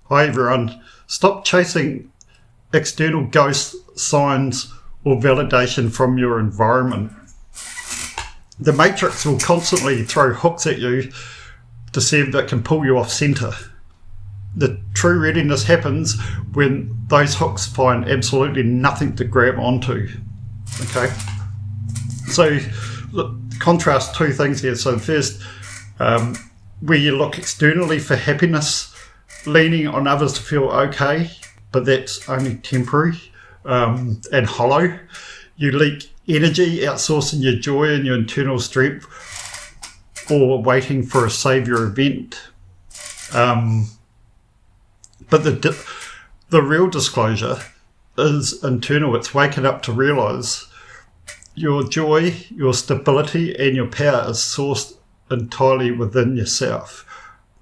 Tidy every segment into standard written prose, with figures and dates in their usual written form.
Hi everyone. Stop chasing external ghost signs or validation from your environment. The Matrix will constantly throw hooks at you to see if that can pull you off centre. The true readiness happens when those hooks find absolutely nothing to grab onto. Okay? So, look, contrast two things here. So first, where you look externally for happiness, leaning on others to feel okay, but that's only temporary and hollow. You leak energy, outsourcing your joy and your internal strength, or waiting for a saviour event. But the real disclosure is internal. It's waking up to realise your joy, your stability, and your power is sourced entirely within yourself.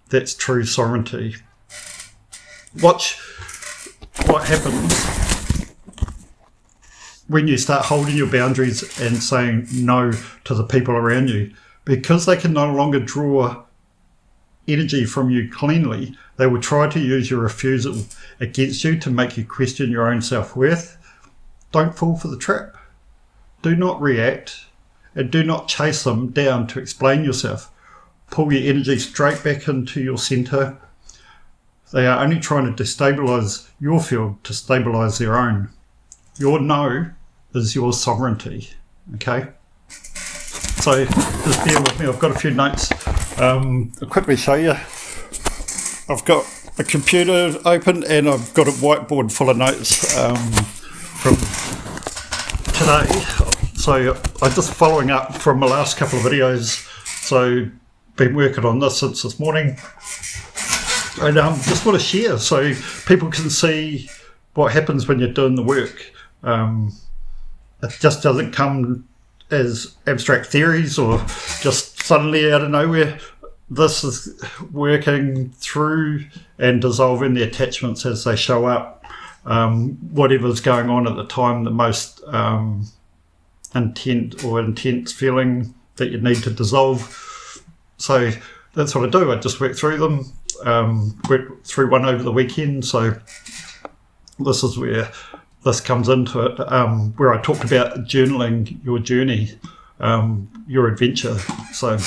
That's true sovereignty. Watch what happens when you start holding your boundaries and saying no to the people around you. Because they can no longer draw energy from you cleanly, they will try to use your refusal against you to make you question your own self-worth. Don't fall for the trap. Do not react, and do not chase them down to explain yourself. Pull your energy straight back into your centre. They are only trying to destabilise your field to stabilise their own. Your no is your sovereignty, okay? So just bear with me, I've got a few notes. I'll quickly show you. I've got a computer open and I've got a whiteboard full of notes from today. So I'm just following up from the last couple of videos. So been working on this since this morning. And just want to share so people can see what happens when you're doing the work. It just doesn't come as abstract theories or just suddenly out of nowhere. This is working through and dissolving the attachments as they show up. Whatever's going on at the time, the most intense feeling that you need to dissolve. So that's what I do. I just work through them. Went through one over the weekend, so this is where this comes into it, where I talked about journaling your journey, your adventure. So,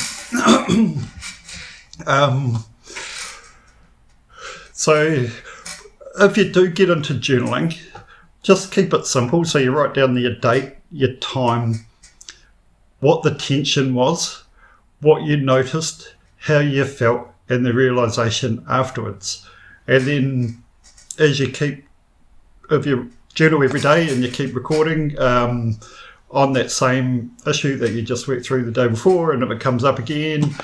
so if you do get into journaling, just keep it simple. So you write down your date, your time, what the tension was, what you noticed, how you felt, and the realisation afterwards. And then as you keep, if you journal every day and you keep recording on that same issue that you just worked through the day before, and if it comes up again,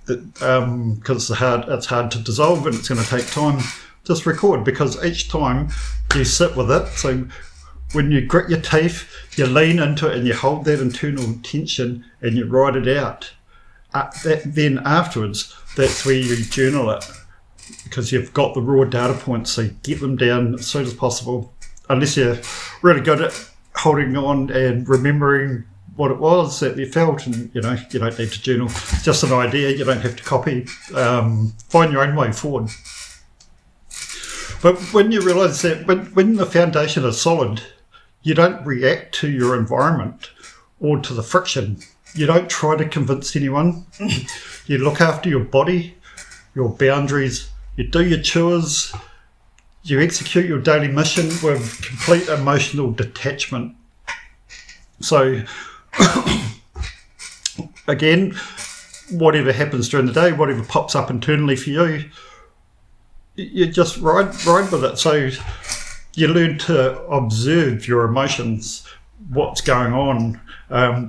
because it's hard to dissolve and it's going to take time, just record, because each time you sit with it, so when you grit your teeth, you lean into it and you hold that internal tension and you write it out. Then afterwards, that's where you journal it, because you've got the raw data points, so get them down as soon as possible. Unless you're really good at holding on and remembering what it was that you felt, and you don't need to journal. It's just an idea. You don't have to copy. Find your own way forward. But when you realise that when the foundation is solid, you don't react to your environment or to the friction. You don't try to convince anyone. You look after your body, your boundaries, you do your chores, you execute your daily mission with complete emotional detachment. So, again, whatever happens during the day, whatever pops up internally for you, you just ride with it. So you learn to observe your emotions, what's going on.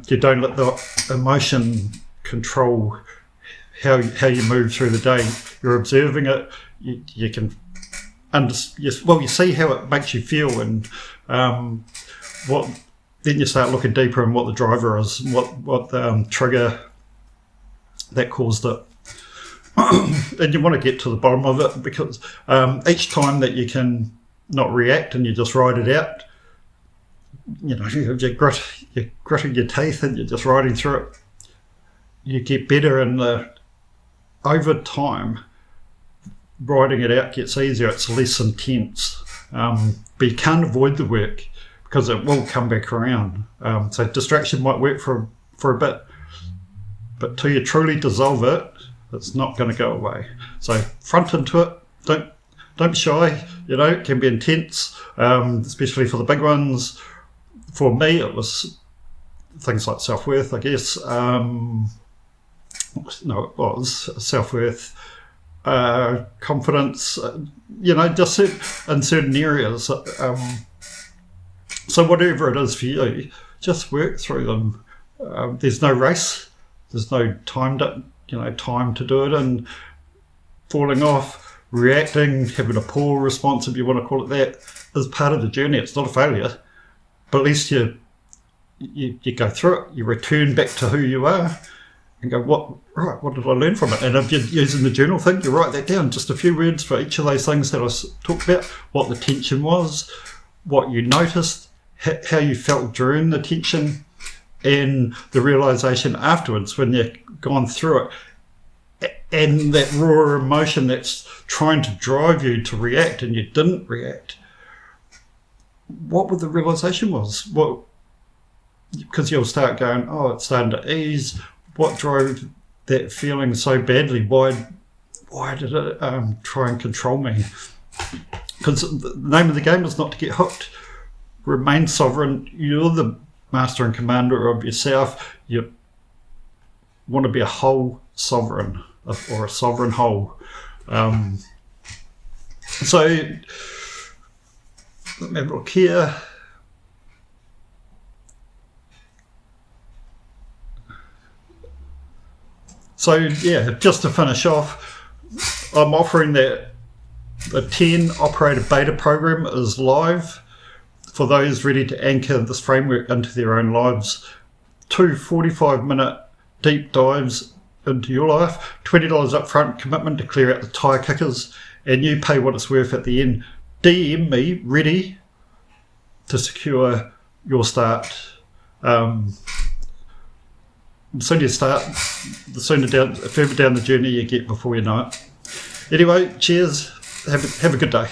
You don't let the emotion control how you move through the day. You're observing it. You can you see how it makes you feel, and then you start looking deeper in what the driver is, what the trigger that caused it. And you want to get to the bottom of it, because each time that you can not react and you just write it out, you're gritting your teeth and you're just riding through it, you get better, and over time writing it out gets easier. It's less intense. But you can't avoid the work because it will come back around. So distraction might work for a bit, but till you truly dissolve it, it's not going to go away. So front into it. Don't be shy. It can be intense, especially for the big ones. For me, it was things like self-worth, I guess. No, it was self-worth, confidence, just in certain areas. So whatever it is for you, just work through them. There's no race. There's no time to do it, and falling off, reacting, having a poor response, if you want to call it that, is part of the journey. It's not a failure, but at least you go through it. You return back to who you are and go, what did I learn from it? And if you're using the journal thing, you write that down, just a few words for each of those things that I talked about, what the tension was, what you noticed, how you felt during the tension, and the realization afterwards when you've gone through it, and that raw emotion that's trying to drive you to react and you didn't react. What the realization was? Because you'll start going, it's starting to ease. What drove that feeling so badly? Why did it try and control me? Because the name of the game is not to get hooked. Remain sovereign. You're the master and commander of yourself. You want to be a whole sovereign, or a sovereign whole. So let me have a look here. So yeah, just to finish off, I'm offering that the 10 operator beta program is live for those ready to anchor this framework into their own lives. 2 45-minute deep dives into your life, $20 upfront commitment to clear out the tire kickers, and you pay what it's worth at the end. DM me ready to secure your start. The sooner you start, the further down the journey you get before you know it. Anyway, cheers. Have a good day.